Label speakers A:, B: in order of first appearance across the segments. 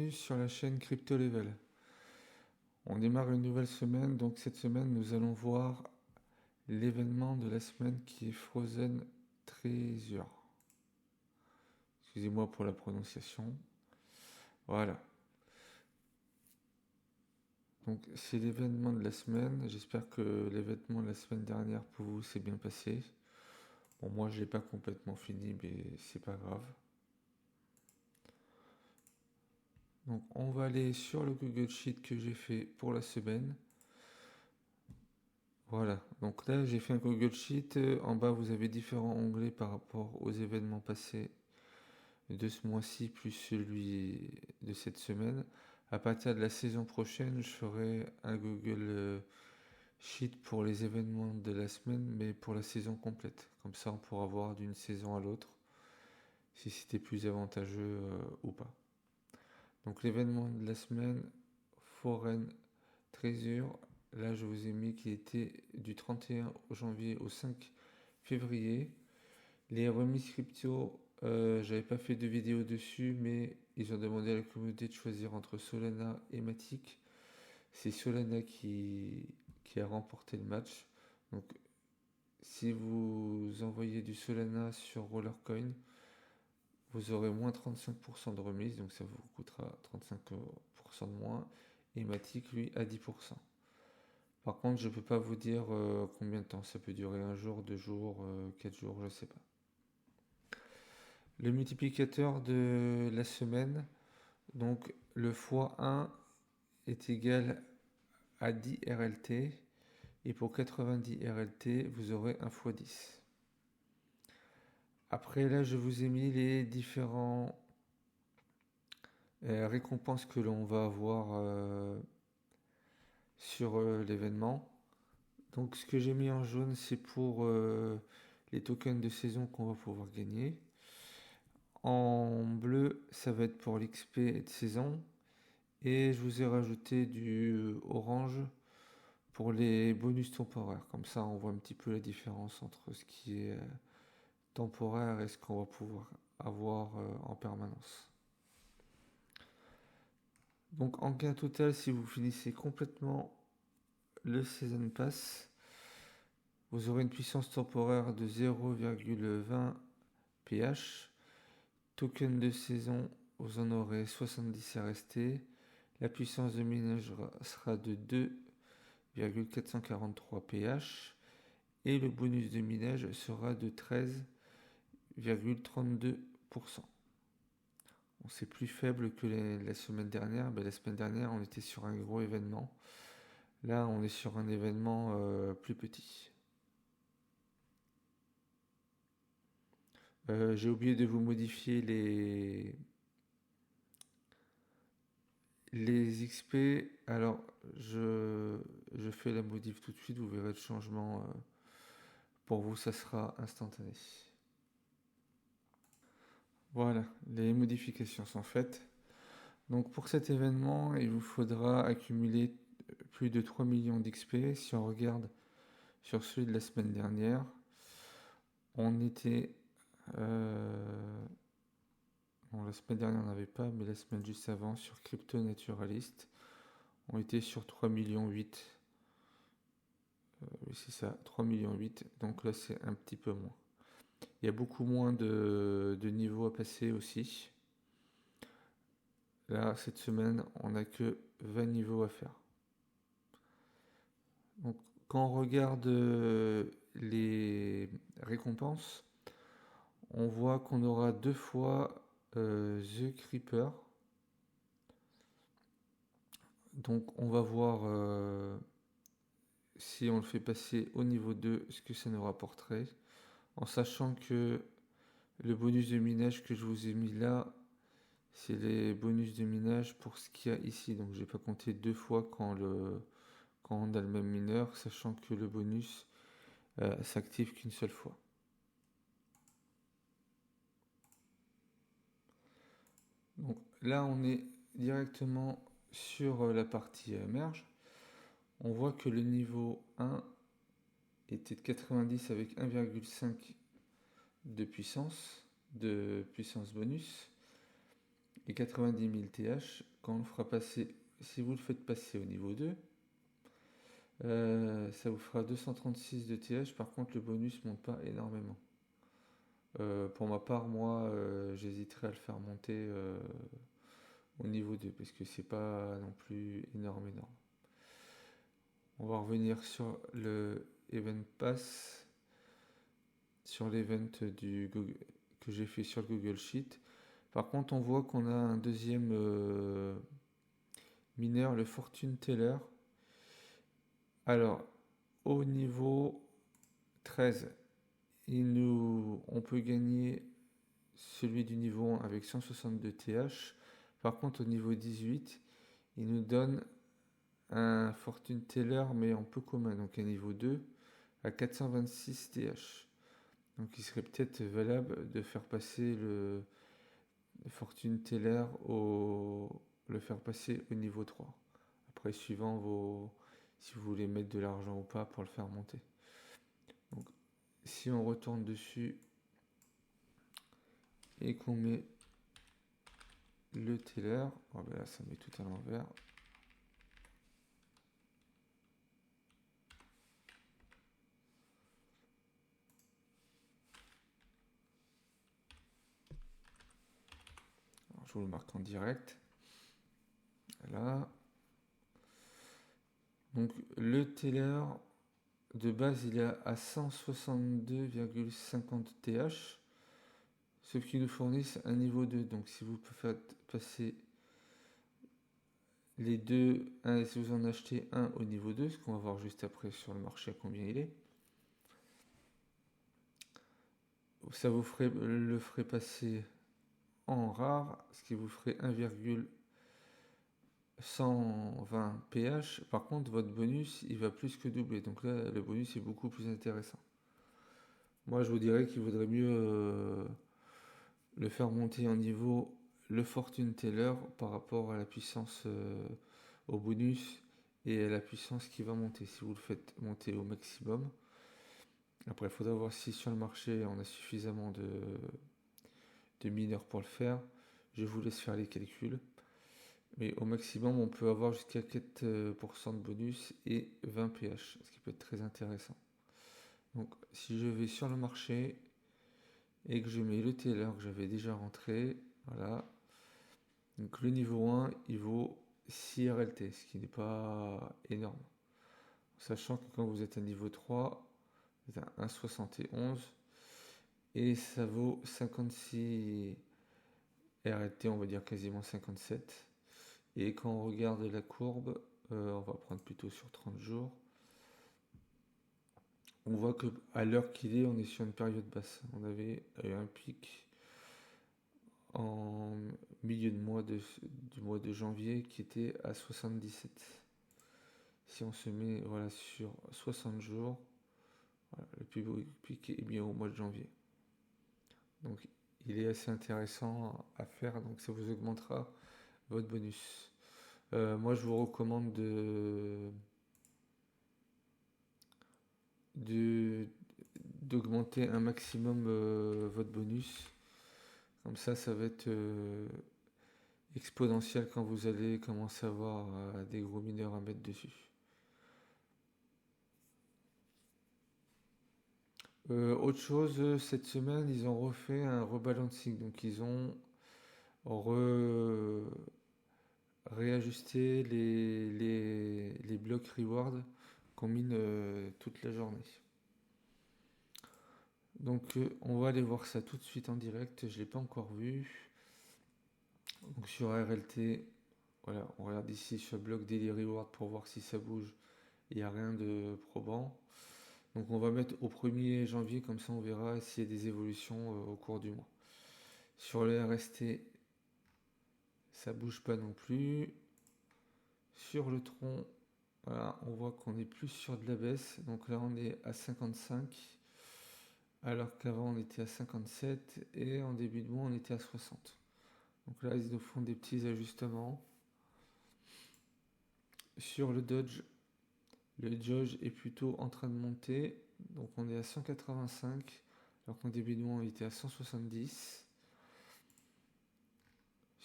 A: bienvenue sur la chaîne Crypto Level. On démarre une nouvelle semaine, donc cette semaine nous allons voir l'événement de la semaine qui est Frozen Treasure. Excusez-moi pour la prononciation. Voilà. Donc c'est l'événement de la semaine. J'espère que l'événement de la semaine dernière pour vous s'est bien passé. Bon, moi je l'ai pas complètement fini, mais c'est pas grave. Donc on va aller sur le Google Sheet que j'ai fait pour la semaine. Voilà, donc là j'ai fait un Google Sheet. En bas vous avez différents onglets par rapport aux événements passés de ce mois-ci plus celui de cette semaine. À partir de la saison prochaine, je ferai un Google Sheet pour les événements de la semaine, mais pour la saison complète. Comme ça on pourra voir d'une saison à l'autre si c'était plus avantageux ou pas. Donc l'événement de la semaine, Foreign Treasure. Là, je vous ai mis qu'il était du 31 janvier au 5 février. Les remises crypto, j'avais pas fait de vidéo dessus, mais ils ont demandé à la communauté de choisir entre Solana et Matic. C'est Solana qui a remporté le match. Donc, si vous envoyez du Solana sur Rollercoin, vous aurez moins 35% de remise, donc ça vous coûtera 35% de moins. Et Matic, lui, à 10%. Par contre, je ne peux pas vous dire combien de temps. Ça peut durer un jour, 2 jours, 4 jours, je ne sais pas. Le multiplicateur de la semaine, donc le x1 est égal à 10 RLT. Et pour 90 RLT, vous aurez un x10. Après, là, je vous ai mis les différents récompenses que l'on va avoir sur l'événement. Donc ce que j'ai mis en jaune, c'est pour les tokens de saison qu'on va pouvoir gagner. En bleu, ça va être pour l'XP de saison. Et je vous ai rajouté du orange pour les bonus temporaires. Comme ça, on voit un petit peu la différence entre ce qui est temporaire et ce qu'on va pouvoir avoir en permanence. Donc en gain total, si vous finissez complètement le Season Pass, vous aurez une puissance temporaire de 0,20 pH. Token de saison, vous en aurez 70 RST. La puissance de minage sera de 2,443 pH. Et le bonus de minage sera de 13,32%. Bon, c'est plus faible que la semaine dernière. La semaine dernière, on était sur un gros événement. Là, on est sur un événement plus petit. J'ai oublié de vous modifier les XP. Alors, je fais la modif tout de suite. Vous verrez le changement. Pour vous, ça sera instantané. Voilà, les modifications sont faites. Donc, pour cet événement, il vous faudra accumuler plus de 3 millions d'XP. Si on regarde sur celui de la semaine dernière, on était... bon, la semaine dernière, on n'avait pas, mais la semaine juste avant, sur Crypto Naturalist, on était sur 3,8 millions. Oui, c'est ça, 3,8 millions. Donc là, c'est un petit peu moins. Il y a beaucoup moins de niveaux à passer aussi. Là, cette semaine, on n'a que 20 niveaux à faire. Donc, quand on regarde les récompenses, on voit qu'on aura 2 fois The Creeper. Donc, on va voir si on le fait passer au niveau 2, ce que ça nous rapporterait. En sachant que le bonus de minage que je vous ai mis là, c'est les bonus de minage pour ce qu'il y a ici. Donc, je n'ai pas compté 2 fois quand on a le même mineur, sachant que le bonus s'active qu'une seule fois. Donc là, on est directement sur la partie merge. On voit que le niveau 1 était de 90 avec 1,5 de puissance bonus. et 90 000 TH. Quand on le fera passer, si vous le faites passer au niveau 2, ça vous fera 236 de TH. Par contre, le bonus monte pas énormément. Pour ma part, moi, j'hésiterais à le faire monter au niveau 2 parce que c'est pas non plus énorme. On va revenir sur le Event Pass, sur l'event que j'ai fait sur le Google Sheet. Par contre, on voit qu'on a un deuxième mineur, le Fortune Teller. Alors, au niveau 13, on peut gagner celui du niveau 1 avec 162 TH. Par contre, au niveau 18, il nous donne un Fortune Teller, mais en peu commun, donc un niveau 2 à 426 TH. Donc il serait peut-être valable de faire passer le Fortune Teller le faire passer au niveau 3. Après, suivant si vous voulez mettre de l'argent ou pas pour le faire monter. Donc, si on retourne dessus et qu'on met le Teller, oh ben là ça met tout à l'envers. Alors, je vous le marque en direct. Là. Donc le Teller de base il est à 162,50 TH, sauf qu'ils nous fournissent un niveau 2. Donc si vous faites passer les deux, si vous en achetez un au niveau 2, ce qu'on va voir juste après sur le marché à combien il est, ça vous le ferait passer en rare, ce qui vous ferait 1,120 pH. Par contre, votre bonus, il va plus que doubler. Donc là, le bonus est beaucoup plus intéressant. Moi, je vous dirais qu'il vaudrait mieux le faire monter en niveau le Fortune Teller par rapport à la puissance au bonus et à la puissance qui va monter si vous le faites monter au maximum. Après, il faudra voir si sur le marché on a suffisamment de mineurs pour le faire. Je vous laisse faire les calculs. Mais au maximum, on peut avoir jusqu'à 4% de bonus et 20 pH, ce qui peut être très intéressant. Donc, si je vais sur le marché et que je mets le Teller que j'avais déjà rentré, voilà. Donc, le niveau 1, il vaut 6 RLT, ce qui n'est pas énorme. Sachant que quand vous êtes à niveau 3, vous êtes à 1,71 et ça vaut 56 RLT, on va dire quasiment 57. Et quand on regarde la courbe, on va prendre plutôt sur 30 jours, on voit que à l'heure qu'il est, on est sur une période basse. On avait un pic en milieu du mois de janvier qui était à 77. Si on se met voilà, sur 60 jours, voilà, le plus beau pic est bien au mois de janvier. Donc il est assez intéressant à faire, donc ça vous augmentera votre bonus. Moi je vous recommande d'augmenter un maximum votre bonus. Comme ça va être exponentiel quand vous allez commencer à avoir des gros mineurs à mettre dessus. Autre chose, cette semaine, ils ont refait un rebalancing. Donc, ils ont réajusté les blocs reward qu'on mine toute la journée. Donc, on va aller voir ça tout de suite en direct. Je ne l'ai pas encore vu. Donc, sur RLT, voilà, on regarde ici sur le bloc Daily Reward pour voir si ça bouge. Il n'y a rien de probant. Donc on va mettre au 1er janvier, comme ça on verra s'il y a des évolutions au cours du mois. Sur le RST, ça bouge pas non plus. Sur le tronc, voilà, on voit qu'on est plus sur de la baisse. Donc là on est à 55, alors qu'avant on était à 57 et en début de mois on était à 60. Donc là ils nous font des petits ajustements. Sur le Dodge, le Doge est plutôt en train de monter, donc on est à 185, alors qu'en début de mois on était à 170.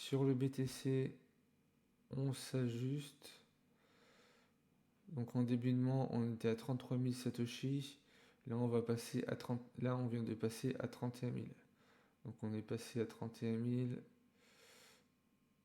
A: Sur le BTC, on s'ajuste. Donc en début de mois, on était à 33 000 Satoshi. Là, on va passer à 30. Là, on vient de passer à 31 000. Donc on est passé à 31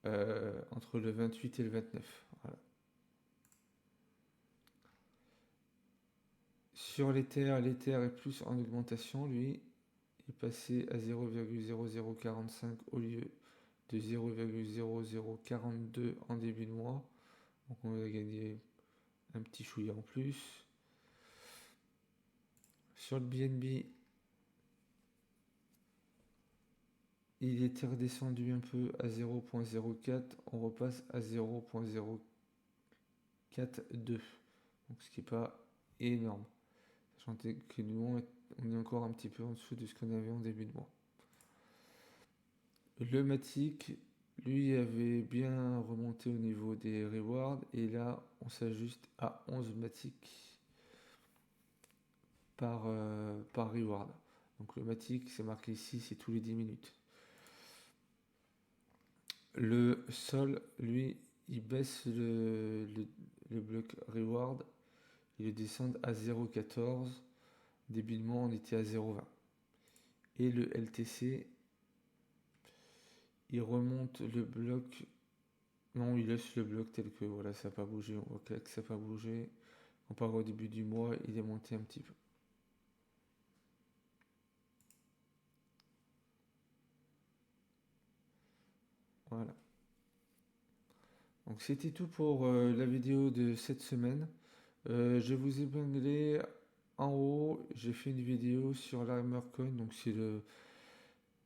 A: 000 entre le 28 et le 29. Voilà. Sur l'Ether est plus en augmentation, lui. Il est passé à 0,0045 au lieu de 0,0042 en début de mois. Donc on va gagner un petit chouïa en plus. Sur le BNB, il était redescendu un peu à 0,04. On repasse à 0,042. Donc ce qui n'est pas énorme. Sachant que nous, on est encore un petit peu en dessous de ce qu'on avait en début de mois. Le Matic, lui, avait bien remonté au niveau des rewards. Et là, on s'ajuste à 11 Matic par reward. Donc le Matic, c'est marqué ici, c'est tous les 10 minutes. Le Sol, lui, il baisse le bloc reward. Il le descend à 0,14. Début de mois, on était à 0,20. Et le LTC, il remonte le bloc. Non, il laisse le bloc tel que voilà, ça n'a pas bougé. On voit que ça n'a pas bougé. Comparé au début du mois, il est monté un petit peu. Voilà. Donc c'était tout pour la vidéo de cette semaine. Je vous ai épinglé en haut. J'ai fait une vidéo sur l'Armorcoin. Donc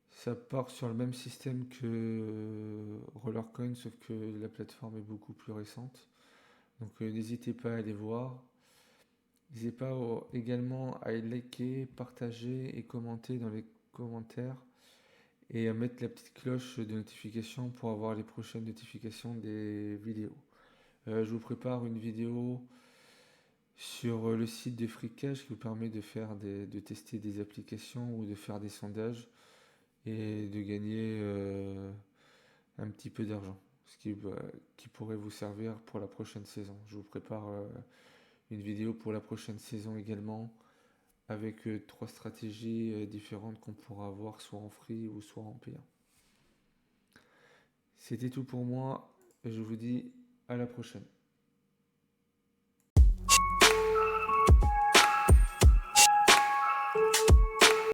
A: ça part sur le même système que Rollercoin, sauf que la plateforme est beaucoup plus récente. Donc n'hésitez pas à aller voir. N'hésitez pas également à liker, partager et commenter dans les commentaires. Et à mettre la petite cloche de notification pour avoir les prochaines notifications des vidéos. Je vous prépare une vidéo sur le site de Freecash qui vous permet de tester des applications ou de faire des sondages et de gagner un petit peu d'argent, ce qui pourrait vous servir pour la prochaine saison. Je vous prépare une vidéo pour la prochaine saison également avec 3 stratégies différentes qu'on pourra avoir soit en free ou soit en payant. C'était tout pour moi et je vous dis à la prochaine.